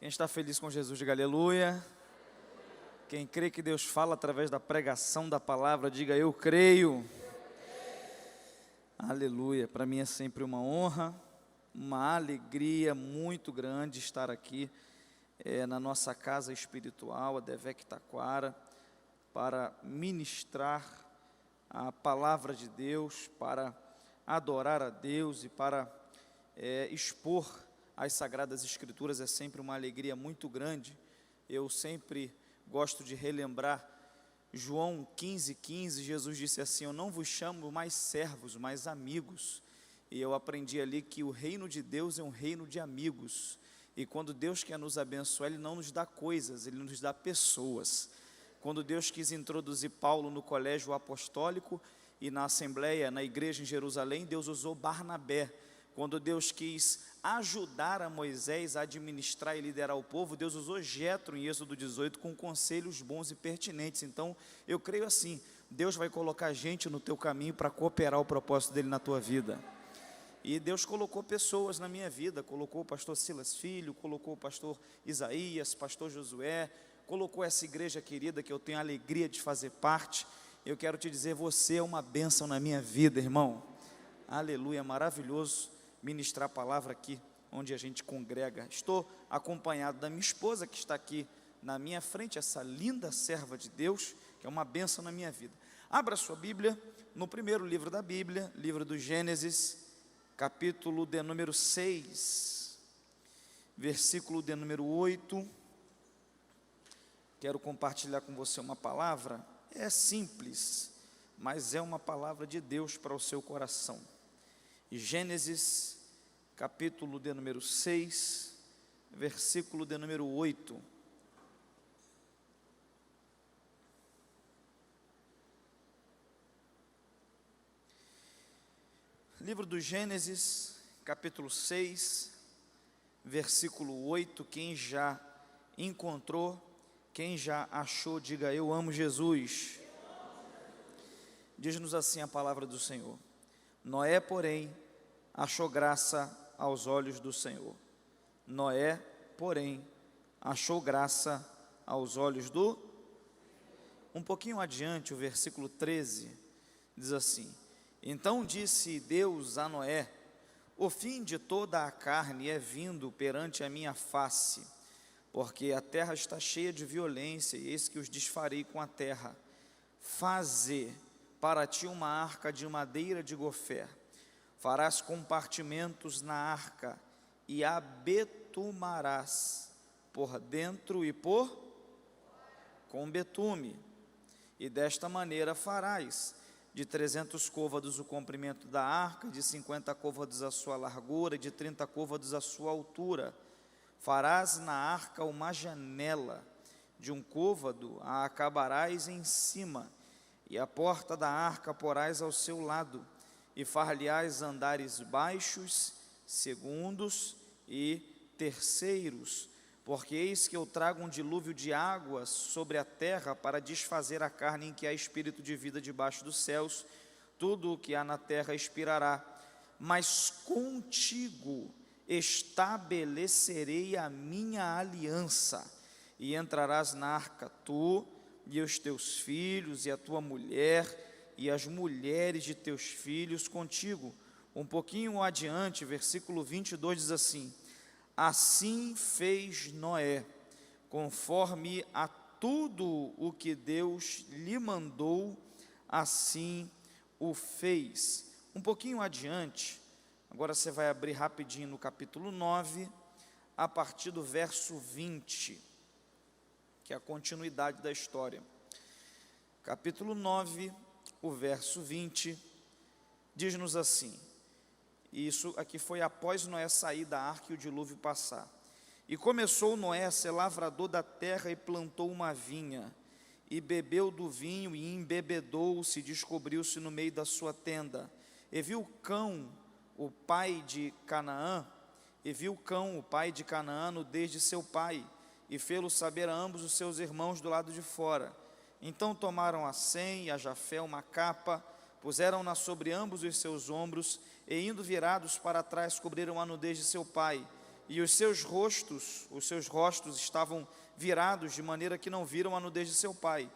Quem está feliz com Jesus, diga aleluia. Quem crê que Deus fala através da pregação da palavra, diga eu creio. Aleluia. Para mim é sempre uma honra, uma alegria muito grande estar aqui na nossa casa espiritual, a Devec Taquara, para ministrar a palavra de Deus, para adorar a Deus e para expor as Sagradas Escrituras. É sempre uma alegria muito grande. Eu sempre gosto de relembrar João 15:15, Jesus disse assim: eu não vos chamo mais servos, mas amigos. E eu aprendi ali que o reino de Deus é um reino de amigos. E quando Deus quer nos abençoar, Ele não nos dá coisas, Ele nos dá pessoas. Quando Deus quis introduzir Paulo no colégio apostólico e na assembleia, na igreja em Jerusalém, Deus usou Barnabé. Quando Deus quis ajudar a Moisés a administrar e liderar o povo, Deus usou Jetro em Êxodo 18 com conselhos bons e pertinentes. Então, eu creio assim, Deus vai colocar gente no teu caminho para cooperar o propósito dEle na tua vida. E Deus colocou pessoas na minha vida, colocou o pastor Silas Filho, colocou o pastor Isaías, pastor Josué, colocou essa igreja querida que eu tenho a alegria de fazer parte. Eu quero te dizer, você é uma bênção na minha vida, irmão. Aleluia, maravilhoso ministrar a palavra aqui, onde a gente congrega. Estou acompanhado da minha esposa, que está aqui na minha frente, essa linda serva de Deus, que é uma bênção na minha vida. Abra sua Bíblia, no primeiro livro da Bíblia, livro do Gênesis, capítulo de número 6, versículo de número 8. Quero compartilhar com você uma palavra, é simples, mas é uma palavra de Deus para o seu coração. E Gênesis, capítulo de número 6, versículo de número 8. Livro do Gênesis, capítulo 6, versículo 8. Quem já encontrou, quem já achou, diga eu amo Jesus. Diz-nos assim a palavra do Senhor: Noé, porém, achou graça aos olhos do Senhor. Noé, porém, achou graça aos olhos do... Um pouquinho adiante, o versículo 13, diz assim: então disse Deus a Noé: o fim de toda a carne é vindo perante a minha face, porque a terra está cheia de violência, e eis que os desfarei com a terra. Faze para ti uma arca de madeira de gofer. Farás compartimentos na arca e a betumarás por dentro e por com betume. E desta maneira farás de 300 côvados o comprimento da arca, de 50 côvados a sua largura, e de 30 côvados a sua altura. Farás na arca uma janela, de um côvado a acabarás em cima, e a porta da arca porás ao seu lado, e far-lhe-ás andares baixos, segundos e terceiros, porque eis que eu trago um dilúvio de água sobre a terra para desfazer a carne em que há espírito de vida debaixo dos céus. Tudo o que há na terra expirará, mas contigo estabelecerei a minha aliança, e entrarás na arca tu e os teus filhos, e a tua mulher, e as mulheres de teus filhos contigo. Um pouquinho adiante, versículo 22 diz assim: assim fez Noé, conforme a tudo o que Deus lhe mandou, assim o fez. Um pouquinho adiante, agora você vai abrir rapidinho no capítulo 9, a partir do verso 20, que é a continuidade da história. Capítulo 9, o verso 20, diz-nos assim, isso aqui foi após Noé sair da arca e o dilúvio passar. E começou Noé a ser lavrador da terra e plantou uma vinha, e bebeu do vinho e embebedou-se, descobriu-se no meio da sua tenda. E viu Cão, o pai de Canaã, nudez de seu pai, e fê-lo saber a ambos os seus irmãos do lado de fora. Então tomaram a Sem e a Jafé uma capa, puseram-na sobre ambos os seus ombros, e indo virados para trás, cobriram a nudez de seu pai. e os seus rostos estavam virados, de maneira que não viram a nudez de seu pai.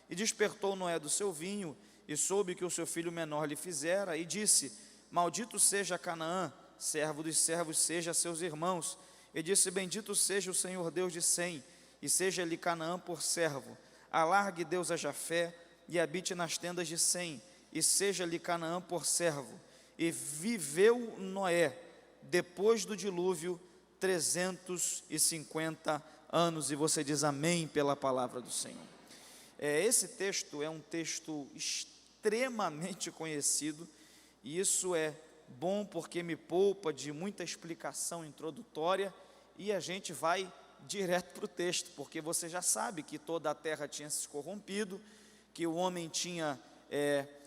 E despertou Noé do seu vinho, e soube que o seu filho menor lhe fizera, e disse: maldito seja Canaã, servo dos servos seja seus irmãos. E disse: bendito seja o Senhor Deus de Sem, e seja-lhe Canaã por servo. Alargue Deus a Jafé, e habite nas tendas de Sem, e seja-lhe Canaã por servo. E viveu Noé, depois do dilúvio, 350 anos. E você diz amém pela palavra do Senhor. Esse texto é um texto extremamente conhecido, e isso é bom porque me poupa de muita explicação introdutória, e a gente vai direto para o texto, porque você já sabe que toda a terra tinha se corrompido, que o homem tinha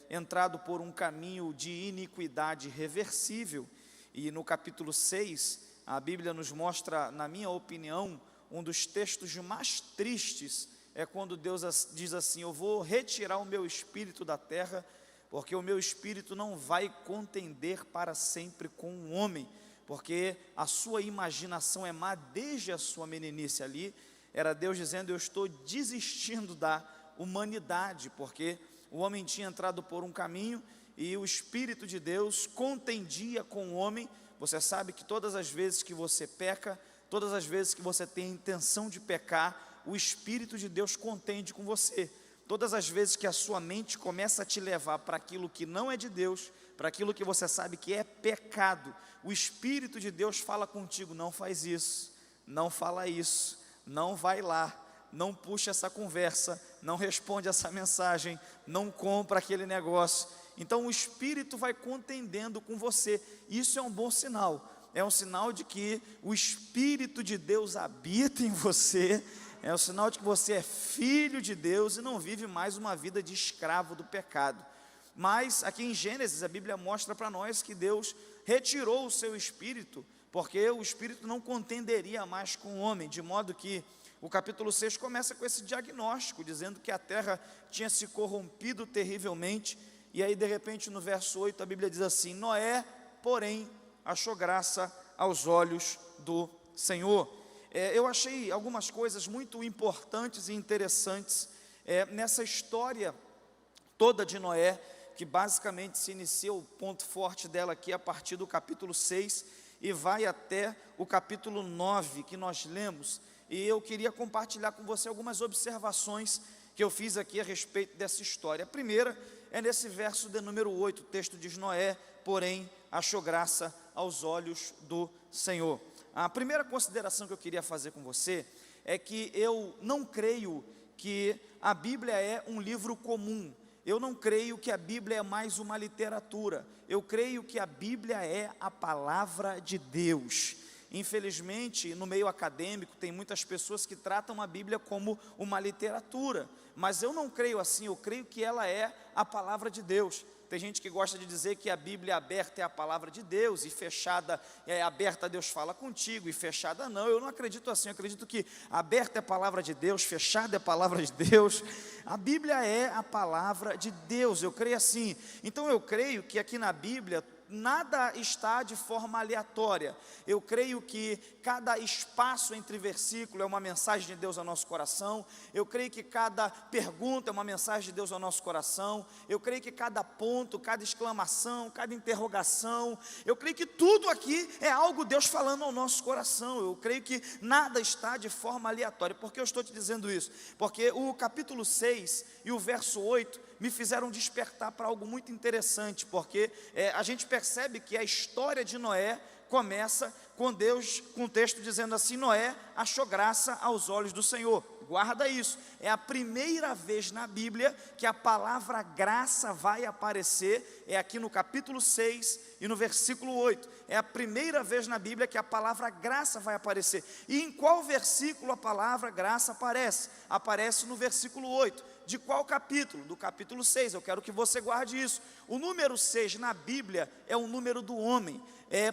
entrado por um caminho de iniquidade irreversível, e no capítulo 6, a Bíblia nos mostra, na minha opinião, um dos textos mais tristes, é quando Deus diz assim: eu vou retirar o meu espírito da terra, porque o meu espírito não vai contender para sempre com o homem, porque a sua imaginação é má desde a sua meninice. Ali era Deus dizendo: eu estou desistindo da humanidade, porque o homem tinha entrado por um caminho, e o Espírito de Deus contendia com o homem. Você sabe que todas as vezes que você peca, todas as vezes que você tem a intenção de pecar, o Espírito de Deus contende com você. Todas as vezes que a sua mente começa a te levar para aquilo que não é de Deus, para aquilo que você sabe que é pecado, o Espírito de Deus fala contigo: não faz isso, não fala isso, não vai lá, não puxa essa conversa, não responde essa mensagem, não compra aquele negócio. Então o Espírito vai contendendo com você. Isso é um bom sinal, é um sinal de que o Espírito de Deus habita em você, é um sinal de que você é filho de Deus e não vive mais uma vida de escravo do pecado. Mas aqui em Gênesis a Bíblia mostra para nós que Deus retirou o seu Espírito, porque o Espírito não contenderia mais com o homem, de modo que o capítulo 6 começa com esse diagnóstico, dizendo que a terra tinha se corrompido terrivelmente. E aí de repente no verso 8 a Bíblia diz assim: Noé, porém, achou graça aos olhos do Senhor. Eu achei algumas coisas muito importantes e interessantes nessa história toda de Noé, que basicamente se inicia, o ponto forte dela aqui a partir do capítulo 6 e vai até o capítulo 9 que nós lemos. E eu queria compartilhar com você algumas observações que eu fiz aqui a respeito dessa história. A primeira é nesse verso de número 8, o texto diz: Noé, porém, achou graça aos olhos do Senhor. A primeira consideração que eu queria fazer com você é que eu não creio que a Bíblia é um livro comum. Eu não creio que a Bíblia é mais uma literatura. Eu creio que a Bíblia é a palavra de Deus. Infelizmente, no meio acadêmico, tem muitas pessoas que tratam a Bíblia como uma literatura, mas eu não creio assim. Eu creio que ela é a palavra de Deus. Tem gente que gosta de dizer que a Bíblia aberta é a palavra de Deus, e fechada aberta Deus fala contigo, e fechada não. Eu não acredito assim. Eu acredito que aberta é a palavra de Deus, fechada é a palavra de Deus. A Bíblia é a palavra de Deus, eu creio assim. Então eu creio que aqui na Bíblia nada está de forma aleatória. Eu creio que cada espaço entre versículos é uma mensagem de Deus ao nosso coração. Eu creio que cada pergunta é uma mensagem de Deus ao nosso coração. Eu creio que cada ponto, cada exclamação, cada interrogação, eu creio que tudo aqui é algo Deus falando ao nosso coração. Eu creio que nada está de forma aleatória. Por que eu estou te dizendo isso? Porque o capítulo 6 e o verso 8 me fizeram despertar para algo muito interessante, porque a gente percebe que a história de Noé começa com Deus, com o texto dizendo assim: Noé achou graça aos olhos do Senhor. Guarda isso, é a primeira vez na Bíblia que a palavra graça vai aparecer, é aqui no capítulo 6 e no versículo 8, é a primeira vez na Bíblia que a palavra graça vai aparecer. E em qual versículo a palavra graça aparece? Aparece no versículo 8, de qual capítulo? Do capítulo 6, eu quero que você guarde isso. O número 6 na Bíblia é o número do homem,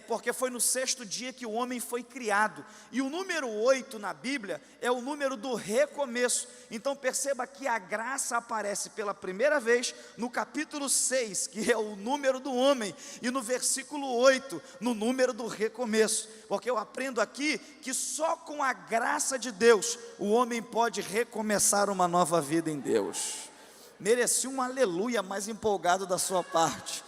porque foi no sexto dia que o homem foi criado. E o número 8 na Bíblia é o número do recomeço. Então perceba que a graça aparece pela primeira vez no capítulo 6, que é o número do homem, e no versículo 8, no número do recomeço, porque eu aprendo aqui que só com a graça de Deus o homem pode recomeçar uma nova vida em Deus. Mereci um aleluia mais empolgado da sua parte.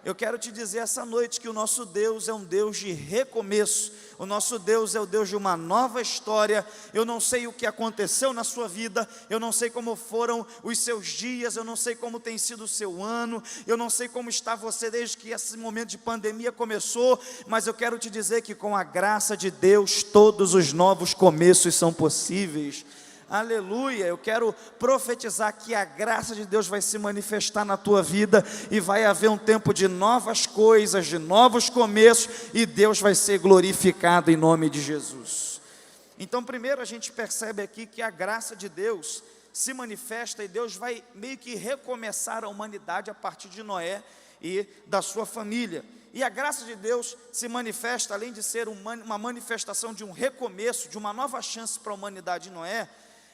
Eu quero te dizer essa noite que o nosso Deus é um Deus de recomeço, o nosso Deus é o Deus de uma nova história. Eu não sei o que aconteceu na sua vida, eu não sei como foram os seus dias, eu não sei como tem sido o seu ano, eu não sei como está você desde que esse momento de pandemia começou, mas eu quero te dizer que com a graça de Deus, todos os novos começos são possíveis. Aleluia, eu quero profetizar que a graça de Deus vai se manifestar na tua vida e vai haver um tempo de novas coisas, de novos começos, e Deus vai ser glorificado em nome de Jesus. Então, primeiro a gente percebe aqui que a graça de Deus se manifesta e Deus vai meio que recomeçar a humanidade a partir de Noé e da sua família. E a graça de Deus se manifesta, além de ser uma manifestação de um recomeço, de uma nova chance para a humanidade de Noé,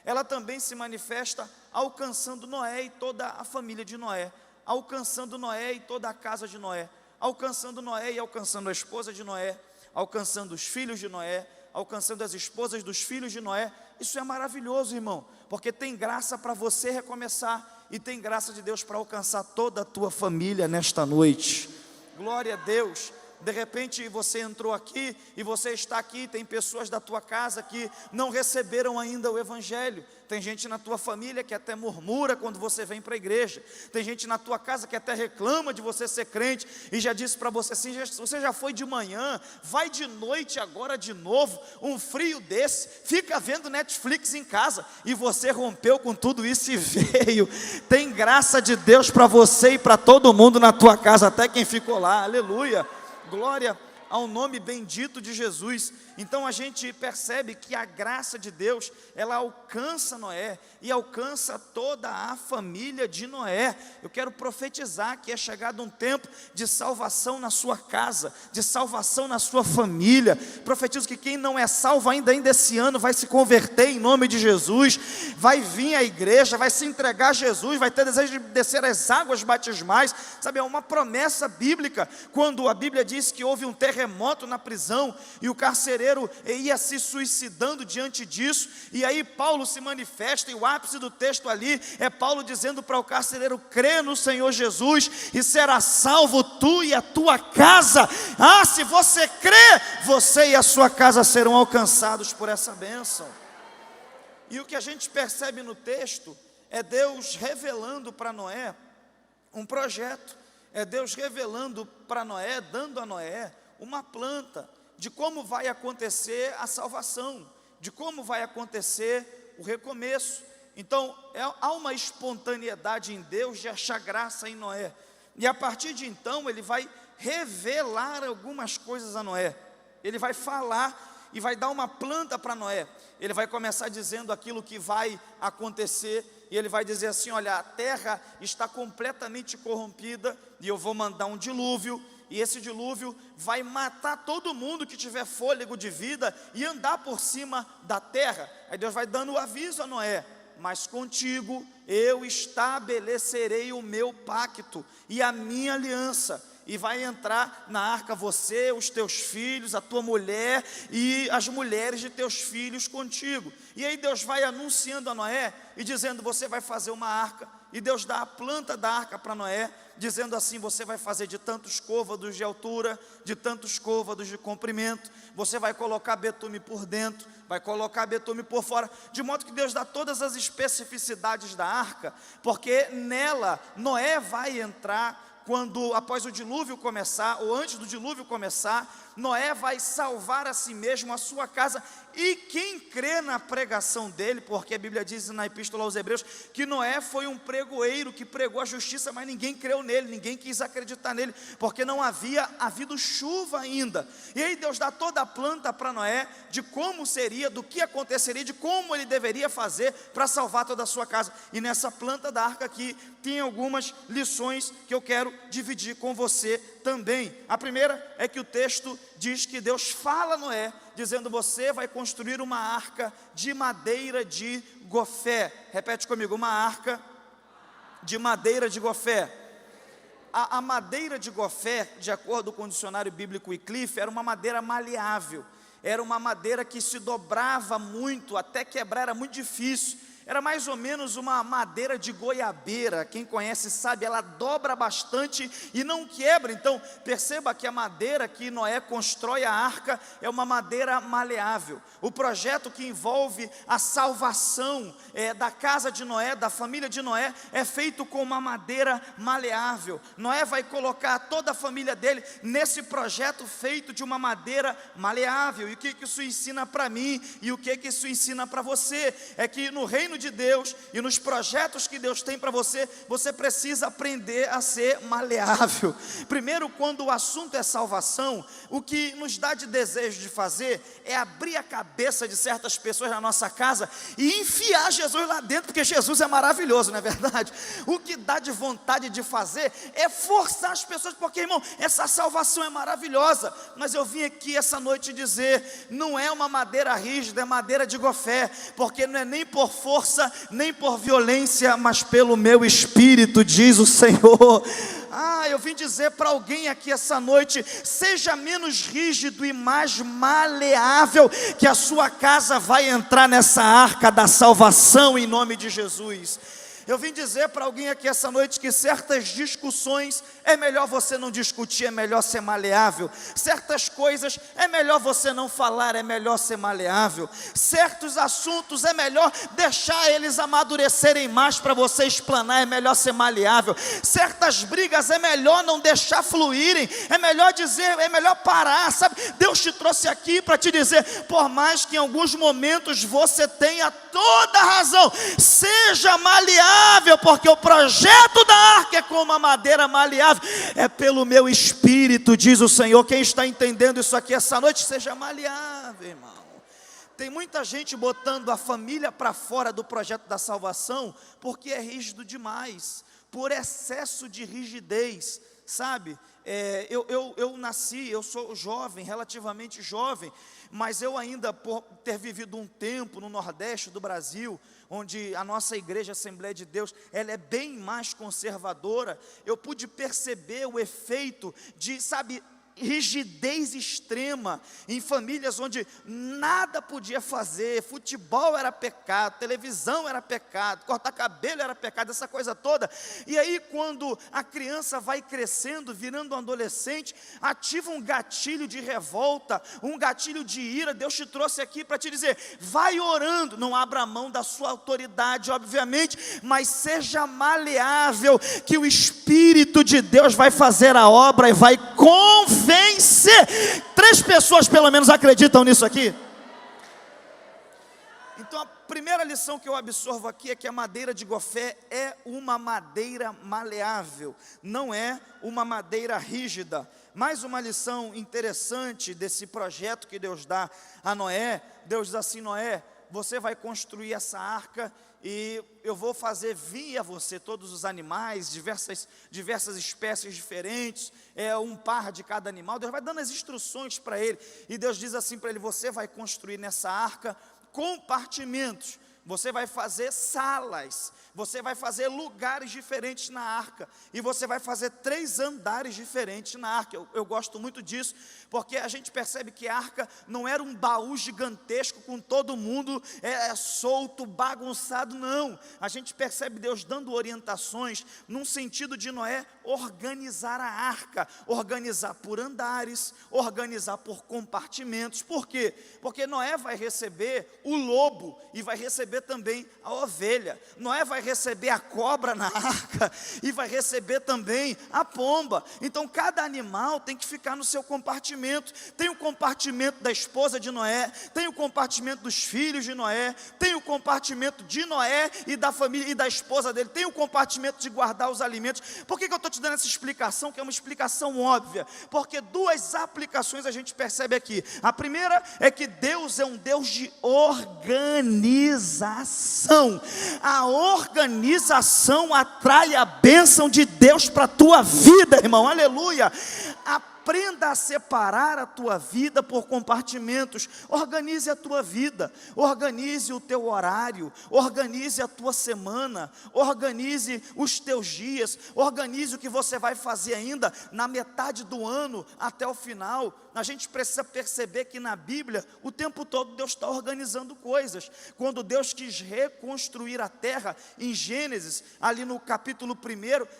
ela também se manifesta alcançando Noé e toda a família de Noé, alcançando Noé e toda a casa de Noé, alcançando Noé e alcançando a esposa de Noé, alcançando os filhos de Noé, alcançando as esposas dos filhos de Noé. Isso é maravilhoso, irmão, porque tem graça para você recomeçar e tem graça de Deus para alcançar toda a tua família nesta noite. Glória a Deus. De repente você entrou aqui e você está aqui, tem pessoas da tua casa que não receberam ainda o Evangelho. Tem gente na tua família que até murmura quando você vem para a igreja. Tem gente na tua casa que até reclama de você ser crente e já disse para você assim: você já foi de manhã, vai de noite agora de novo, um frio desse, fica vendo Netflix em casa. E você rompeu com tudo isso e veio. Tem graça de Deus para você e para todo mundo na tua casa, até quem ficou lá. Aleluia. Glória ao nome bendito de Jesus. Então a gente percebe que a graça de Deus, ela alcança Noé e alcança toda a família de Noé. Eu quero profetizar que é chegado um tempo de salvação na sua casa, de salvação na sua família. Profetizo que quem não é salvo ainda esse ano vai se converter em nome de Jesus, vai vir à igreja, vai se entregar a Jesus, vai ter desejo de descer as águas batismais. Sabe, é uma promessa bíblica, quando a Bíblia diz que houve um terremoto na prisão e o carcereiro ia se suicidando diante disso, e aí Paulo se manifesta, e o ápice do texto ali é Paulo dizendo para o carcereiro: crê no Senhor Jesus e será salvo tu e a tua casa. Se você crê, você e a sua casa serão alcançados por essa bênção. E o que a gente percebe no texto é Deus revelando para Noé um projeto, é Deus revelando para Noé, dando a Noé uma planta de como vai acontecer a salvação, de como vai acontecer o recomeço. Então, há uma espontaneidade em Deus de achar graça em Noé, e a partir de então, ele vai revelar algumas coisas a Noé, ele vai falar e vai dar uma planta para Noé. Ele vai começar dizendo aquilo que vai acontecer, e ele vai dizer assim: olha, a terra está completamente corrompida, e eu vou mandar um dilúvio, e esse dilúvio vai matar todo mundo que tiver fôlego de vida e andar por cima da terra. Aí Deus vai dando o aviso a Noé: mas contigo eu estabelecerei o meu pacto e a minha aliança, e vai entrar na arca você, os teus filhos, a tua mulher e as mulheres de teus filhos contigo. E aí Deus vai anunciando a Noé e dizendo: você vai fazer uma arca, e Deus dá a planta da arca para Noé, dizendo assim: você vai fazer de tantos côvados de altura, de tantos côvados de comprimento, você vai colocar betume por dentro, vai colocar betume por fora, de modo que Deus dá todas as especificidades da arca, porque nela Noé vai entrar quando, após o dilúvio começar, ou antes do dilúvio começar. Noé vai salvar a si mesmo, a sua casa, e quem crê na pregação dele, porque a Bíblia diz na Epístola aos Hebreus que Noé foi um pregoeiro que pregou a justiça, mas ninguém creu nele, ninguém quis acreditar nele, porque não havia havido chuva ainda. E aí Deus dá toda a planta para Noé, de como seria, do que aconteceria, de como ele deveria fazer para salvar toda a sua casa. E nessa planta da arca aqui tem algumas lições que eu quero dividir com você também. A primeira é que o texto diz que Deus fala a Noé, dizendo: você vai construir uma arca de madeira de gofé. Repete comigo: uma arca de madeira de gofé. a madeira de gofé, de acordo com o dicionário bíblico Wycliffe, era uma madeira maleável, era uma madeira que se dobrava muito, até quebrar era muito difícil. Era mais ou menos uma madeira de goiabeira, quem conhece sabe, ela dobra bastante e não quebra. Então perceba que a madeira que Noé constrói a arca é uma madeira maleável. O projeto que envolve a salvação da casa de Noé, da família de Noé, é feito com uma madeira maleável. Noé vai colocar toda a família dele nesse projeto feito de uma madeira maleável. E o que isso ensina para mim e o que isso ensina para você? É que no reino de Deus e nos projetos que Deus tem para você, você precisa aprender a ser maleável. Primeiro, quando o assunto é salvação, o que nos dá de desejo de fazer é abrir a cabeça de certas pessoas na nossa casa e enfiar Jesus lá dentro, porque Jesus é maravilhoso, não é verdade? O que dá de vontade de fazer é forçar as pessoas, porque, irmão, essa salvação é maravilhosa. Mas eu vim aqui essa noite dizer, não é uma madeira rígida, é madeira de gofé, porque não é nem por força, nem por violência, mas pelo meu espírito, diz o Senhor. Eu vim dizer para alguém aqui essa noite, seja menos rígido e mais maleável, que a sua casa vai entrar nessa arca da salvação em nome de Jesus. Eu vim dizer para alguém aqui essa noite que certas discussões é melhor você não discutir, é melhor ser maleável. Certas coisas é melhor você não falar, é melhor ser maleável. Certos assuntos é melhor deixar eles amadurecerem mais para você explanar, é melhor ser maleável. Certas brigas é melhor não deixar fluírem, é melhor dizer, é melhor parar, sabe? Deus te trouxe aqui para te dizer, por mais que em alguns momentos você tenha toda a razão, seja maleável, porque o projeto da arca é como uma madeira maleável, é pelo meu espírito, diz o Senhor. Quem está entendendo isso aqui essa noite, seja maleável, irmão. Tem muita gente botando a família para fora do projeto da salvação, porque é rígido demais, por excesso de rigidez, sabe? Eu nasci, eu sou jovem, relativamente jovem, mas eu ainda, por ter vivido um tempo no Nordeste do Brasil, onde a nossa igreja Assembleia de Deus, ela é bem mais conservadora, eu pude perceber o efeito de, sabe, rigidez extrema, em famílias onde nada podia fazer, futebol era pecado, televisão era pecado, cortar cabelo era pecado, essa coisa toda. E aí quando a criança vai crescendo, virando um adolescente, ativa um gatilho de revolta, um gatilho de ira. Deus te trouxe aqui para te dizer, vai orando, não abra mão da sua autoridade, obviamente, mas seja maleável, que o Espírito de Deus vai fazer a obra e vai convencer. 3 pessoas pelo menos acreditam nisso aqui. Então a primeira lição que eu absorvo aqui é que a madeira de gofé é uma madeira maleável, não é uma madeira rígida. Mais uma lição interessante desse projeto que Deus dá a Noé. Deus diz assim, Noé, você vai construir essa arca e eu vou fazer vir a você todos os animais, diversas espécies diferentes, um par de cada animal. Deus vai dando as instruções para ele, e Deus diz assim para ele, você vai construir nessa arca compartimentos, você vai fazer salas, você vai fazer lugares diferentes na arca, e você vai fazer 3 andares diferentes na arca. Eu gosto muito disso, porque a gente percebe que a arca não era um baú gigantesco com todo mundo solto, bagunçado, não. A gente percebe Deus dando orientações num sentido de Noé organizar a arca, organizar por andares, organizar por compartimentos. Por quê? Porque Noé vai receber o lobo e vai receber também a ovelha. Noé vai receber a cobra na arca e vai receber também a pomba. Então cada animal tem que ficar no seu compartimento. Tem o compartimento da esposa de Noé, tem o compartimento dos filhos de Noé, tem o compartimento de Noé e da família e da esposa dele, tem o compartimento de guardar os alimentos. Por que eu estou te dando essa explicação, que é uma explicação óbvia? Porque 2 aplicações a gente percebe aqui. A primeira é que Deus é um Deus de organização. A organização atrai a bênção de Deus para a tua vida, irmão, aleluia. A Aprenda a separar a tua vida por compartimentos. Organize a tua vida, organize o teu horário, organize a tua semana, organize os teus dias, organize o que você vai fazer ainda na metade do ano até o final. A gente precisa perceber que na Bíblia, o tempo todo Deus está organizando coisas. Quando Deus quis reconstruir a terra, em Gênesis, ali no capítulo 1,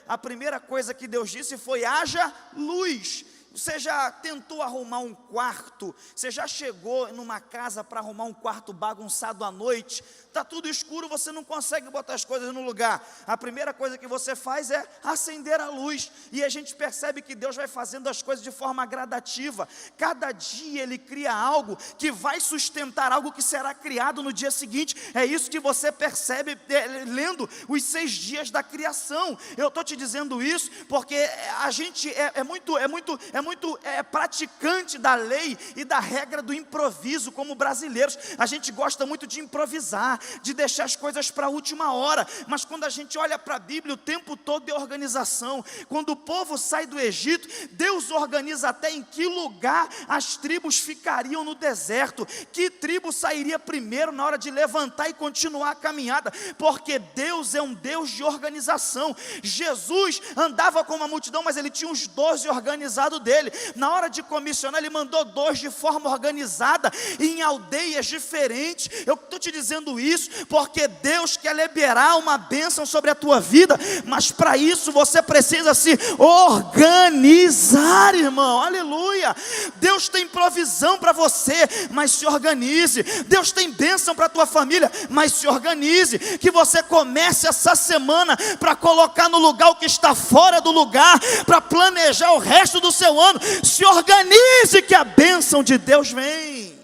a primeira coisa que Deus disse foi: haja luz. Você já tentou arrumar um quarto? Você já chegou numa casa para arrumar um quarto bagunçado à noite? Está tudo escuro, você não consegue botar as coisas no lugar. A primeira coisa que você faz é acender a luz. E a gente percebe que Deus vai fazendo as coisas de forma gradativa. Cada dia Ele cria algo que vai sustentar algo que será criado no dia seguinte. É isso que você percebe lendo os 6 dias da criação. Eu estou te dizendo isso porque a gente é muito praticante da lei e da regra do improviso como brasileiros. A gente gosta muito de improvisar, de deixar as coisas para a última hora, mas quando a gente olha para a Bíblia, o tempo todo é organização. Quando o povo sai do Egito, Deus organiza até em que lugar as tribos ficariam no deserto, que tribo sairia primeiro na hora de levantar e continuar a caminhada, porque Deus é um Deus de organização. Jesus andava com uma multidão, mas ele tinha uns 12 organizados dele. Na hora de comissionar, ele mandou 2 de forma organizada, em aldeias diferentes. Eu estou te dizendo isso porque Deus quer liberar uma bênção sobre a tua vida, mas para isso você precisa se organizar, irmão. Aleluia. Deus tem provisão para você, mas se organize. Deus tem bênção para a tua família, mas se organize. Que você comece essa semana para colocar no lugar o que está fora do lugar, para planejar o resto do seu ano. Se organize que a bênção de Deus vem.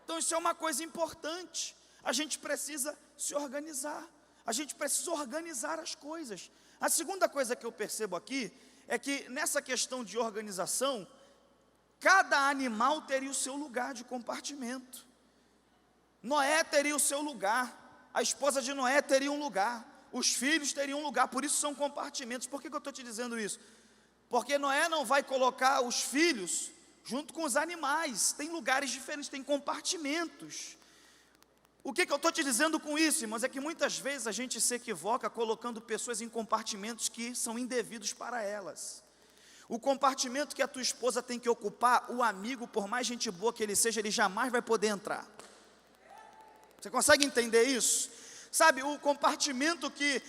Então isso é uma coisa importante. A gente precisa se organizar. A gente precisa organizar as coisas. A segunda coisa que eu percebo aqui é que nessa questão de organização, cada animal teria o seu lugar de compartimento. Noé teria o seu lugar, a esposa de Noé teria um lugar, os filhos teriam um lugar, por isso são compartimentos. Por que eu estou te dizendo isso? Porque Noé não vai colocar os filhos junto com os animais, tem lugares diferentes, tem compartimentos. O que eu estou te dizendo com isso, irmãos, é que muitas vezes a gente se equivoca colocando pessoas em compartimentos que são indevidos para elas. O compartimento que a tua esposa tem que ocupar, o amigo, por mais gente boa que ele seja, ele jamais vai poder entrar. Você consegue entender isso? Sabe, o compartimento que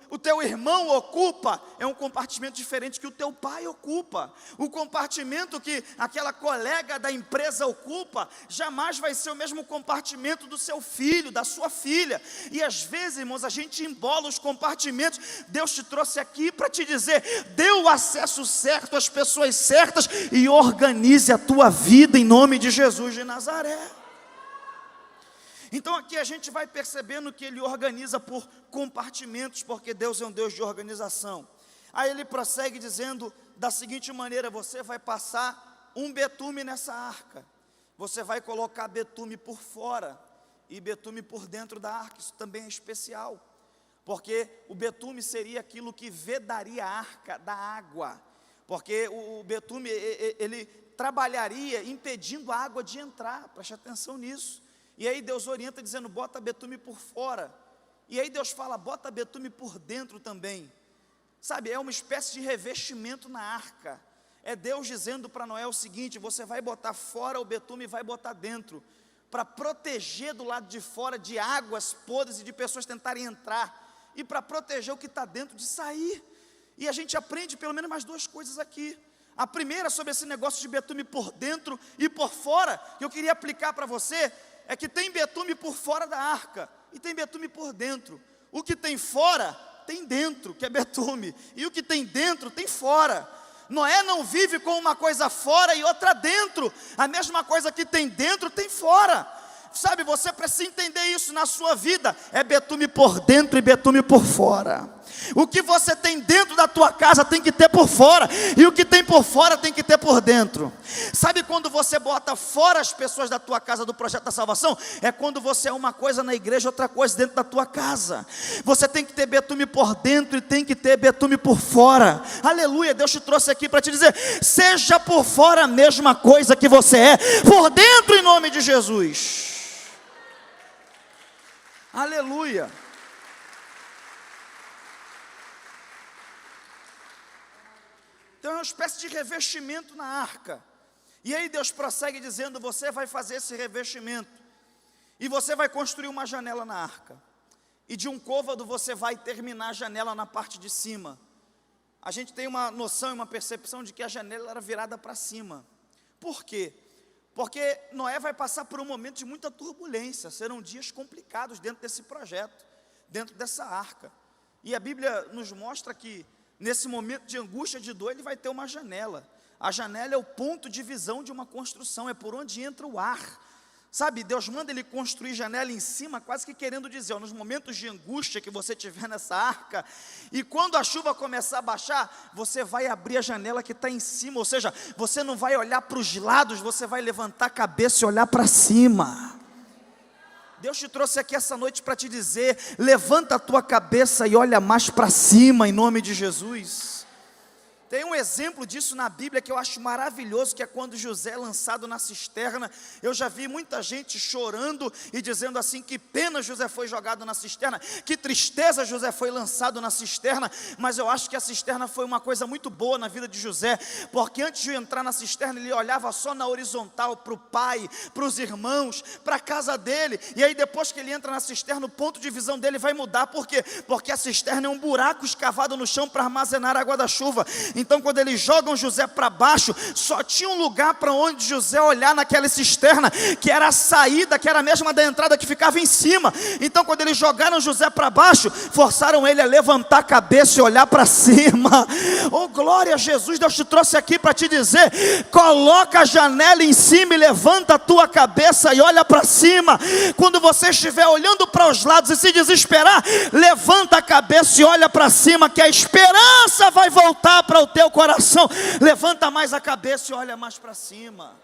o teu irmão ocupa é um compartimento diferente que o teu pai ocupa. O compartimento que aquela colega da empresa ocupa jamais vai ser o mesmo compartimento do seu filho, da sua filha. E às vezes, irmãos, a gente embola os compartimentos. Deus te trouxe aqui para te dizer: dê o acesso certo às pessoas certas e organize a tua vida em nome de Jesus de Nazaré. Então aqui a gente vai percebendo que Ele organiza por compartimentos, porque Deus é um Deus de organização. Aí Ele prossegue dizendo da seguinte maneira: você vai passar um betume nessa arca, você vai colocar betume por fora e betume por dentro da arca. Isso também é especial, porque o betume seria aquilo que vedaria a arca da água, porque o betume ele trabalharia impedindo a água de entrar. Preste atenção nisso. E aí Deus orienta dizendo: bota betume por fora. E aí Deus fala: bota betume por dentro também. Sabe, é uma espécie de revestimento na arca. É Deus dizendo para Noé o seguinte: você vai botar fora o betume e vai botar dentro, para proteger do lado de fora de águas podres e de pessoas tentarem entrar, e para proteger o que está dentro de sair. E a gente aprende pelo menos mais 2 coisas aqui. A primeira, sobre esse negócio de betume por dentro e por fora, que eu queria aplicar para você, é que tem betume por fora da arca e tem betume por dentro. O que tem fora, tem dentro, que é betume, e o que tem dentro, tem fora. Noé não vive com uma coisa fora e outra dentro. A mesma coisa que tem dentro, tem fora. Sabe, você precisa entender isso na sua vida. É betume por dentro e betume por fora. O que você tem dentro da tua casa tem que ter por fora, e o que tem por fora tem que ter por dentro. Sabe quando você bota fora as pessoas da tua casa do projeto da salvação? É quando você é uma coisa na igreja, outra coisa dentro da tua casa. Você tem que ter betume por dentro e tem que ter betume por fora. Aleluia, Deus te trouxe aqui para te dizer: seja por fora a mesma coisa que você é por dentro, em nome de Jesus. Aleluia. Então é uma espécie de revestimento na arca. E aí Deus prossegue dizendo: você vai fazer esse revestimento, e você vai construir uma janela na arca, e de um côvado você vai terminar a janela na parte de cima. A gente tem uma noção e uma percepção de que a janela era virada para cima. Por quê? Porque Noé vai passar por um momento de muita turbulência. Serão dias complicados dentro desse projeto, dentro dessa arca. E a Bíblia nos mostra que nesse momento de angústia, de dor, ele vai ter uma janela. A janela é o ponto de visão de uma construção, é por onde entra o ar. Sabe, Deus manda ele construir janela em cima, quase que querendo dizer: nos momentos de angústia que você tiver nessa arca, e quando a chuva começar a baixar, você vai abrir a janela que está em cima. Ou seja, você não vai olhar para os lados, você vai levantar a cabeça e olhar para cima. Deus te trouxe aqui essa noite para te dizer: levanta a tua cabeça e olha mais para cima, em nome de Jesus. Tem um exemplo disso na Bíblia que eu acho maravilhoso, que é quando José é lançado na cisterna. Eu já vi muita gente chorando e dizendo assim: que pena José foi jogado na cisterna, que tristeza José foi lançado na cisterna. Mas eu acho que a cisterna foi uma coisa muito boa na vida de José, porque antes de entrar na cisterna, ele olhava só na horizontal, para o pai, para os irmãos, para a casa dele. E aí depois que ele entra na cisterna, o ponto de visão dele vai mudar. Por quê? Porque a cisterna é um buraco escavado no chão para armazenar a água da chuva. Então quando eles jogam José para baixo, só tinha um lugar para onde José olhar naquela cisterna, que era a saída, que era a mesma da entrada, que ficava em cima. Então quando eles jogaram José para baixo, forçaram ele a levantar a cabeça e olhar para cima. Oh, glória a Jesus. Deus te trouxe aqui para te dizer: coloca a janela em cima e levanta a tua cabeça e olha para cima. Quando você estiver olhando para os lados e se desesperar, levanta a cabeça e olha para cima, que a esperança vai voltar para o teu coração. Levanta mais a cabeça e olha mais para cima.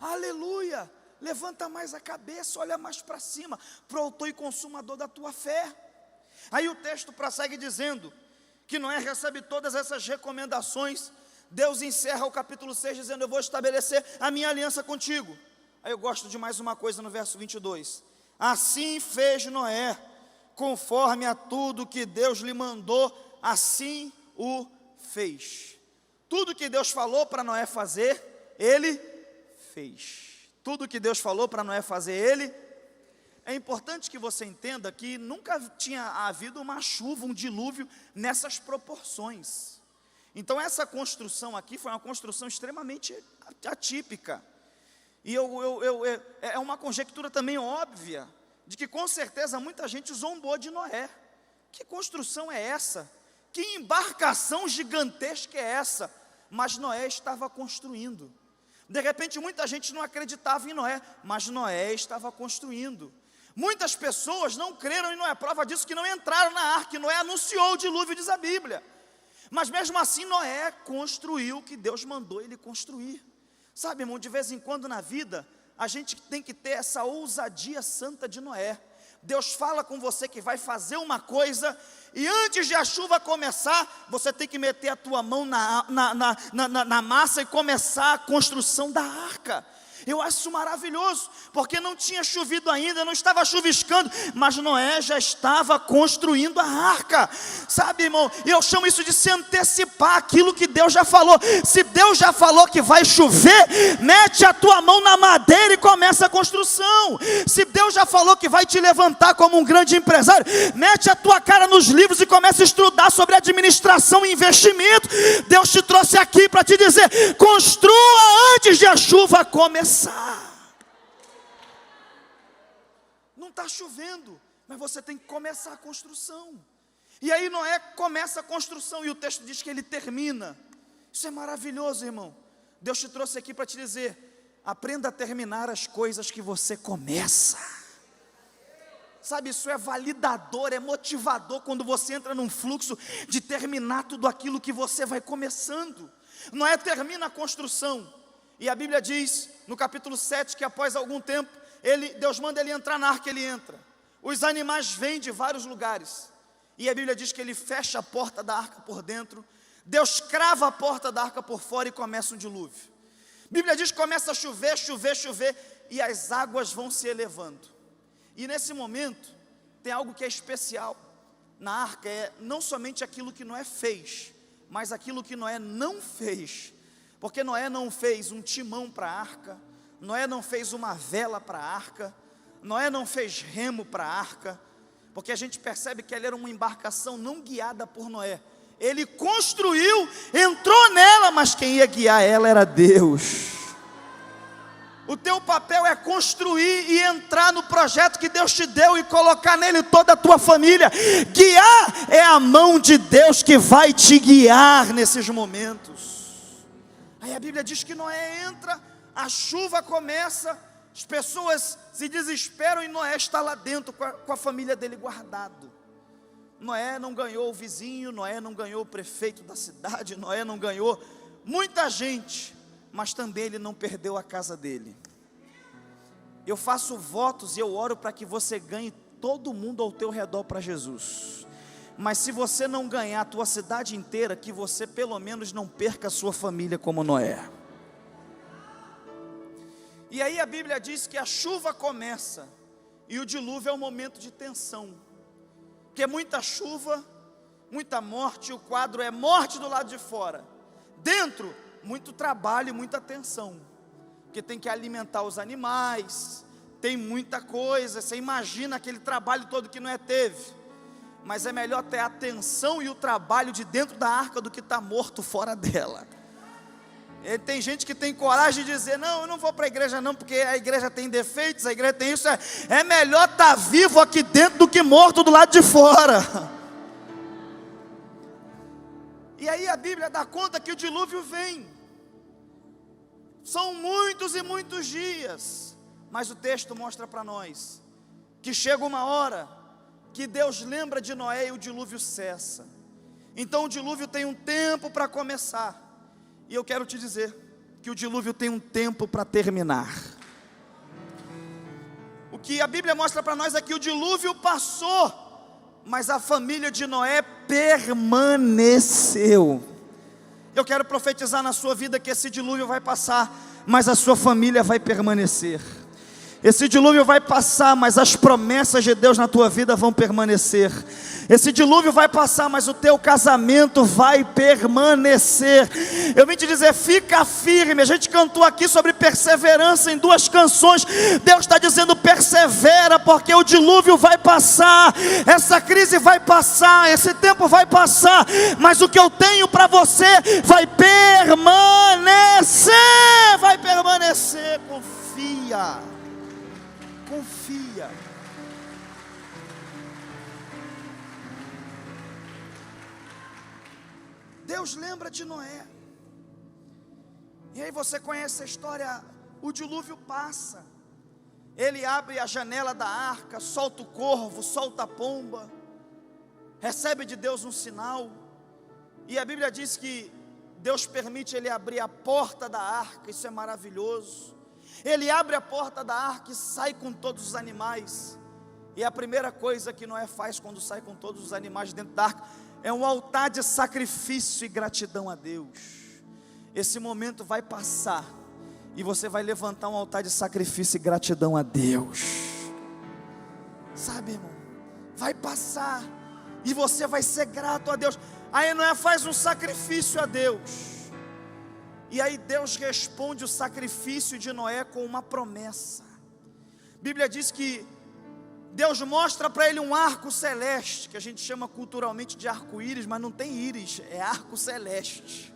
Aleluia. Levanta mais a cabeça, olha mais para cima, para o autor e consumador da tua fé. Aí o texto prossegue dizendo que Noé recebe todas essas recomendações. Deus encerra o capítulo 6 dizendo: eu vou estabelecer a minha aliança contigo. Aí eu gosto de mais uma coisa no verso 22. Assim fez Noé, conforme a tudo que Deus lhe mandou, assim o fez. Tudo que Deus falou para Noé fazer, ele fez. Tudo que Deus falou para Noé fazer, ele. É importante que você entenda que nunca tinha havido uma chuva, um dilúvio nessas proporções. Então essa construção aqui foi uma construção extremamente atípica. E é uma conjectura também óbvia, de que com certeza muita gente zombou de Noé. Que construção é essa? Que embarcação gigantesca é essa? Mas Noé estava construindo. De repente muita gente não acreditava em Noé, mas Noé estava construindo. Muitas pessoas não creram em Noé, prova disso que não entraram na arca. Noé anunciou o dilúvio, diz a Bíblia. Mas mesmo assim Noé construiu o que Deus mandou ele construir. Sabe, irmão, de vez em quando na vida, a gente tem que ter essa ousadia santa de Noé. Deus fala com você que vai fazer uma coisa, e antes de a chuva começar, você tem que meter a tua mão na massa e começar a construção da arca. Eu acho isso maravilhoso, porque não tinha chovido ainda, não estava chuviscando, mas Noé já estava construindo a arca. Sabe, irmão, eu chamo isso de se antecipar aquilo que Deus já falou. Se Deus já falou que vai chover, mete a tua mão na madeira e começa a construção. Se Deus já falou que vai te levantar como um grande empresário, mete a tua cara nos livros e começa a estudar sobre administração e investimento. Deus te trouxe aqui para te dizer: construa antes de a chuva começar. Não está chovendo, mas você tem que começar a construção. E aí Noé começa a construção, e o texto diz que ele termina. Isso é maravilhoso, irmão. Deus te trouxe aqui para te dizer: aprenda a terminar as coisas que você começa. Sabe, isso é validador, é motivador quando você entra num fluxo de terminar tudo aquilo que você vai começando. Noé termina a construção, e a Bíblia diz, no capítulo 7, que após algum tempo, Deus manda ele entrar na arca, ele entra. Os animais vêm de vários lugares, e a Bíblia diz que ele fecha a porta da arca por dentro, Deus crava a porta da arca por fora e começa um dilúvio. A Bíblia diz que começa a chover, chover, chover, e as águas vão se elevando. E nesse momento, tem algo que é especial na arca, é não somente aquilo que Noé fez, mas aquilo que Noé não fez. Porque Noé não fez um timão para a arca, Noé não fez uma vela para a arca, Noé não fez remo para a arca, porque a gente percebe que ela era uma embarcação não guiada por Noé. Ele construiu, entrou nela, mas quem ia guiar ela era Deus. O teu papel é construir e entrar no projeto que Deus te deu e colocar nele toda a tua família. Guiar é a mão de Deus que vai te guiar nesses momentos. Aí a Bíblia diz que Noé entra, a chuva começa, as pessoas se desesperam e Noé está lá dentro com a família dele guardado. Noé não ganhou o vizinho, Noé não ganhou o prefeito da cidade, Noé não ganhou muita gente, mas também ele não perdeu a casa dele. Eu faço votos e eu oro para que você ganhe todo mundo ao teu redor para Jesus. Mas se você não ganhar a tua cidade inteira, que você pelo menos não perca a sua família como Noé. E aí a Bíblia diz que a chuva começa e o dilúvio é um momento de tensão. Porque muita chuva, muita morte, o quadro é morte do lado de fora. Dentro, muito trabalho e muita tensão, porque tem que alimentar os animais, tem muita coisa, você imagina aquele trabalho todo que Noé teve, mas é melhor ter a atenção e o trabalho de dentro da arca do que estar morto fora dela. E tem gente que tem coragem de dizer, não, eu não vou para a igreja não, porque a igreja tem defeitos, a igreja tem isso, é melhor estar vivo aqui dentro do que morto do lado de fora. E aí a Bíblia dá conta que o dilúvio vem. São muitos e muitos dias, mas o texto mostra para nós que chega uma hora que Deus lembra de Noé e o dilúvio cessa. Então o dilúvio tem um tempo para começar, e eu quero te dizer que o dilúvio tem um tempo para terminar. O que a Bíblia mostra para nós é que o dilúvio passou, mas a família de Noé permaneceu. Eu quero profetizar na sua vida que esse dilúvio vai passar, mas a sua família vai permanecer. Esse dilúvio vai passar, mas as promessas de Deus na tua vida vão permanecer. Esse dilúvio vai passar, mas o teu casamento vai permanecer. Eu vim te dizer, fica firme. A gente cantou aqui sobre perseverança em 2 canções. Deus está dizendo, persevera, porque o dilúvio vai passar, essa crise vai passar, esse tempo vai passar, mas o que eu tenho para você vai permanecer. Vai permanecer, confia. Confia. Deus lembra de Noé. E aí você conhece a história. O dilúvio passa. Ele abre a janela da arca, solta o corvo, solta a pomba, recebe de Deus um sinal. E a Bíblia diz que Deus permite ele abrir a porta da arca. Isso é maravilhoso. Ele abre a porta da arca e sai com todos os animais. E a primeira coisa que Noé faz quando sai com todos os animais dentro da arca é um altar de sacrifício e gratidão a Deus. Esse momento vai passar e você vai levantar um altar de sacrifício e gratidão a Deus. Sabe, irmão? Vai passar e você vai ser grato a Deus. Aí Noé faz um sacrifício a Deus. E aí Deus responde o sacrifício de Noé com uma promessa. A Bíblia diz que Deus mostra para ele um arco celeste, que a gente chama culturalmente de arco-íris, mas não tem íris, é arco celeste.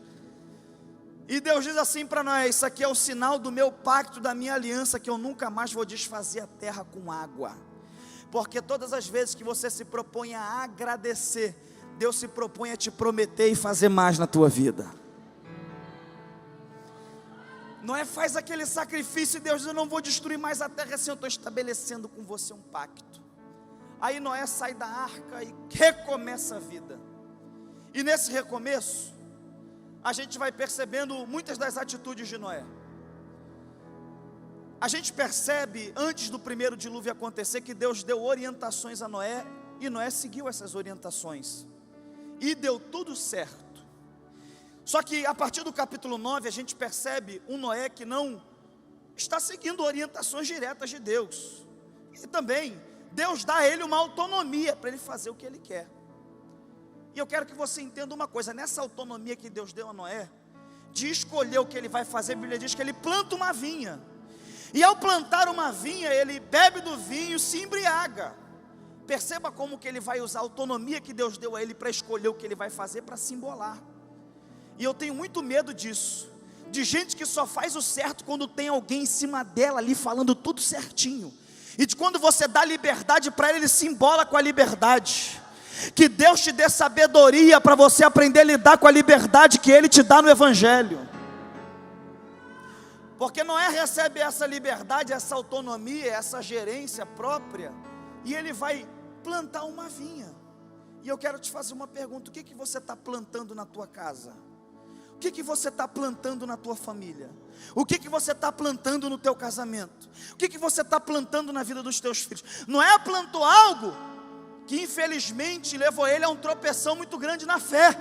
E Deus diz assim para Noé, isso aqui é o sinal do meu pacto, da minha aliança, que eu nunca mais vou desfazer a terra com água. Porque todas as vezes que você se propõe a agradecer, Deus se propõe a te prometer e fazer mais na tua vida. Noé faz aquele sacrifício e Deus diz, eu não vou destruir mais a terra assim, eu estou estabelecendo com você um pacto. Aí Noé sai da arca e recomeça a vida. E nesse recomeço, a gente vai percebendo muitas das atitudes de Noé. A gente percebe, antes do primeiro dilúvio acontecer, que Deus deu orientações a Noé, e Noé seguiu essas orientações, e deu tudo certo. Só que a partir do capítulo 9, a gente percebe um Noé que não está seguindo orientações diretas de Deus, e também Deus dá a ele uma autonomia para ele fazer o que ele quer. E eu quero que você entenda uma coisa: nessa autonomia que Deus deu a Noé, de escolher o que ele vai fazer, a Bíblia diz que ele planta uma vinha, e ao plantar uma vinha, ele bebe do vinho, se embriaga. Perceba como que ele vai usar a autonomia que Deus deu a ele para escolher o que ele vai fazer, para se embolar. E eu tenho muito medo disso, de gente que só faz o certo quando tem alguém em cima dela ali falando tudo certinho, e de quando você dá liberdade para ele, ele se embola com a liberdade. Que Deus te dê sabedoria para você aprender a lidar com a liberdade que Ele te dá no Evangelho. Porque Noé recebe essa liberdade, essa autonomia, essa gerência própria, e ele vai plantar uma vinha. E eu quero te fazer uma pergunta: o que você está plantando na tua casa? O que você está plantando na tua família? O que você está plantando no teu casamento? O que você está plantando na vida dos teus filhos? Noé plantou algo que infelizmente levou ele a um tropeção muito grande na fé.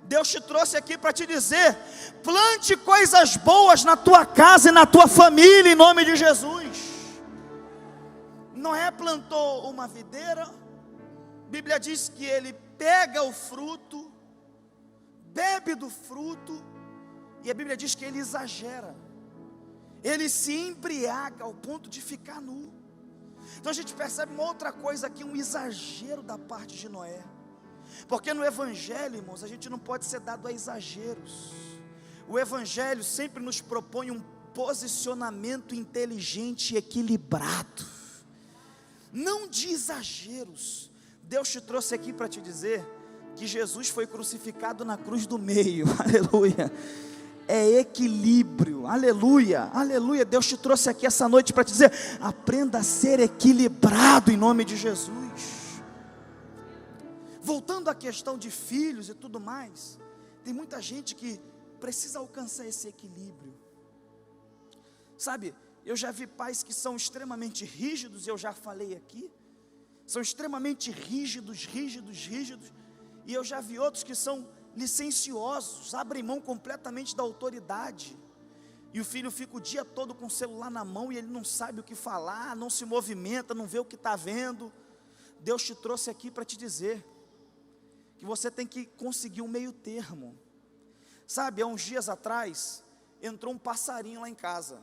Deus te trouxe aqui para te dizer: plante coisas boas na tua casa e na tua família, em nome de Jesus. Noé plantou uma videira, a Bíblia diz que ele pega o fruto, bebe do fruto, e a Bíblia diz que ele exagera, ele se embriaga ao ponto de ficar nu. Então a gente percebe uma outra coisa aqui, um exagero da parte de Noé. Porque no Evangelho, irmãos, a gente não pode ser dado a exageros. O Evangelho sempre nos propõe um posicionamento inteligente e equilibrado, não de exageros. Deus te trouxe aqui para te dizer que Jesus foi crucificado na cruz do meio, aleluia. É equilíbrio, aleluia, aleluia. Deus te trouxe aqui essa noite para te dizer: aprenda a ser equilibrado em nome de Jesus. Voltando à questão de filhos e tudo mais, tem muita gente que precisa alcançar esse equilíbrio. Sabe, eu já vi pais que são extremamente rígidos, eu já falei aqui, são extremamente rígidos, e eu já vi outros que são licenciosos, abrem mão completamente da autoridade, e o filho fica o dia todo com o celular na mão, e ele não sabe o que falar, não se movimenta, não vê o que está vendo. Deus te trouxe aqui para te dizer que você tem que conseguir um meio termo. Sabe, há uns dias atrás, entrou um passarinho lá em casa,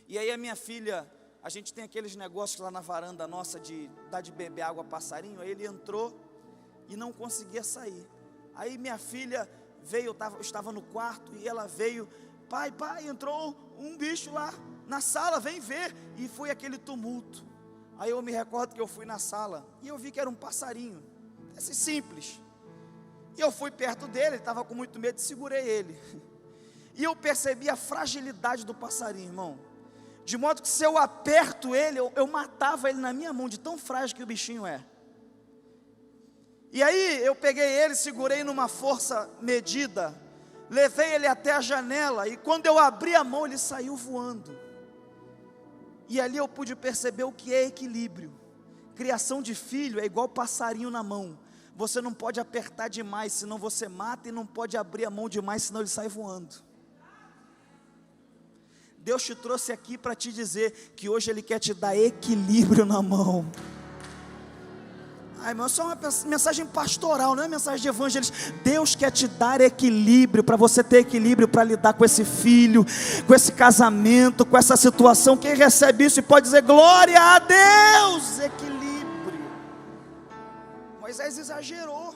e aí a minha filha, a gente tem aqueles negócios lá na varanda nossa, de dar de beber água a passarinho. Aí ele entrou e não conseguia sair. Aí minha filha veio, eu estava no quarto, e ela veio: pai, entrou um bicho lá na sala, vem ver. E foi aquele tumulto. Aí eu me recordo que eu fui na sala, e eu vi que era um passarinho, esse simples. E eu fui perto dele, ele estava com muito medo, segurei ele. E eu percebi a fragilidade do passarinho, irmão. De modo que se eu aperto ele, eu matava ele na minha mão, de tão frágil que o bichinho é. E aí eu peguei ele, segurei numa força medida, levei ele até a janela, e quando eu abri a mão, ele saiu voando. E ali eu pude perceber o que é equilíbrio. Criação de filho é igual passarinho na mão. Você não pode apertar demais, senão você mata, e não pode abrir a mão demais, senão ele sai voando. Deus te trouxe aqui para te dizer que hoje Ele quer te dar equilíbrio na mão. Ai, irmão, isso é uma mensagem pastoral, não é mensagem de evangelista. Deus quer te dar equilíbrio, para você ter equilíbrio para lidar com esse filho, com esse casamento, com essa situação. Quem recebe isso e pode dizer glória a Deus, equilíbrio. Moisés exagerou,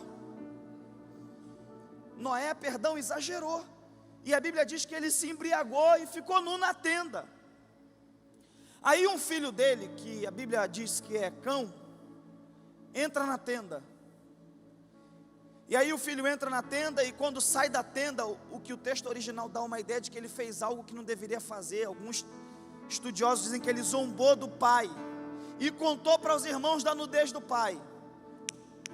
Noé, exagerou. E a Bíblia diz que ele se embriagou e ficou nu na tenda. Aí um filho dele, que a Bíblia diz que é cão, entra na tenda. E aí o filho entra na tenda, e quando sai da tenda, o que o texto original dá uma ideia de que ele fez algo que não deveria fazer. Alguns estudiosos dizem que ele zombou do pai. e contou para os irmãos da nudez do pai.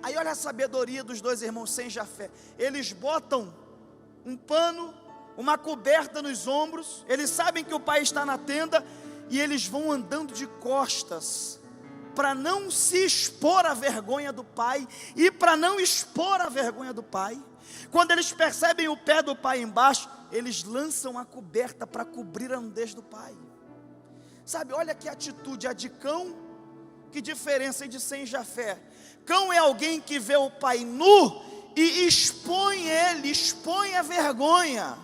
Aí olha a sabedoria dos dois irmãos Sem e Jafé. Eles botam um pano, uma coberta nos ombros, eles sabem que o pai está na tenda, e eles vão andando de costas, para não se expor à vergonha do pai, e para não expor a vergonha do pai. Quando eles percebem o pé do pai embaixo, eles lançam a coberta para cobrir a nudez do pai. Sabe, olha que atitude, a de cão, que diferença de Sem e Jafé. Cão é alguém que vê o pai nu e expõe ele, expõe a vergonha.